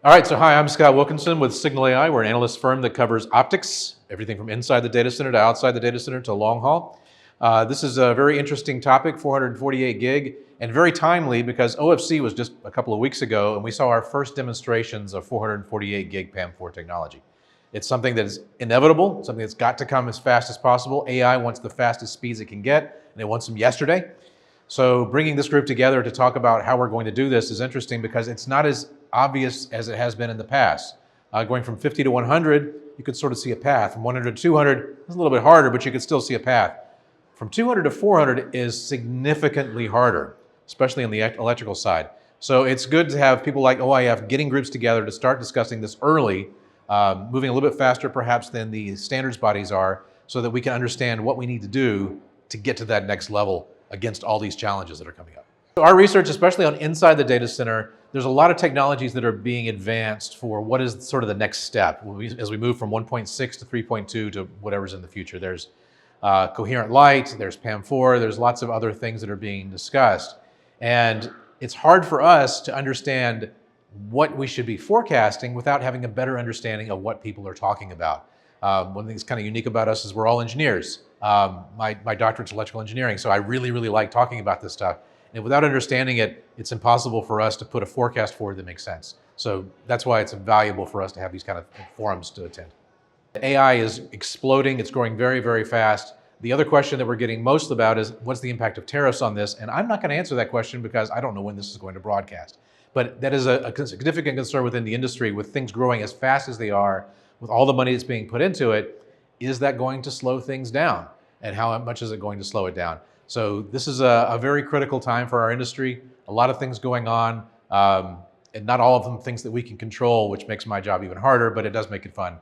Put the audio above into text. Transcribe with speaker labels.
Speaker 1: All right, so hi, I'm Scott Wilkinson with Cignal AI. We're an analyst firm that covers optics, everything from inside the data center to outside the data center to long haul. This is a very interesting topic, 448 gig, and very timely because OFC was just a couple of weeks ago and we saw our first demonstrations of 448 gig PAM4 technology. It's something that is inevitable, something that's got to come as fast as possible. AI wants the fastest speeds it can get, and it wants them yesterday. So bringing this group together to talk about how we're going to do this is interesting because it's not as obvious as it has been in the past. Going from 50 to 100, you could sort of see a path. From 100 to 200, it's a little bit harder, but you could still see a path. From 200 to 400 is significantly harder, especially on the electrical side. So it's good to have people like OIF getting groups together to start discussing this early, moving a little bit faster perhaps than the standards bodies are, so that we can understand what we need to do to get to that next level against all these challenges that are coming up. So our research, especially on inside the data center, there's a lot of technologies that are being advanced for what is sort of the next step as we move from 1.6 to 3.2 to whatever's in the future. There's coherent light, there's PAM4, there's lots of other things that are being discussed. And it's hard for us to understand what we should be forecasting without having a better understanding of what people are talking about. One thing that's kind of unique about us is we're all engineers. My doctorate's electrical engineering, so I really like talking about this stuff. And without understanding it, it's impossible for us to put a forecast forward that makes sense. So that's why it's valuable for us to have these kind of forums to attend. AI is exploding, it's growing very fast. The other question that we're getting most about is what's the impact of tariffs on this? And I'm not going to answer that question because I don't know when this is going to broadcast. But that is a significant concern within the industry with things growing as fast as they are, with all the money that's being put into it. Is that going to slow things down? And how much is it going to slow it down? So this is a very critical time for our industry. A lot of things going on, and not all of them things that we can control, which makes my job even harder, but it does make it fun.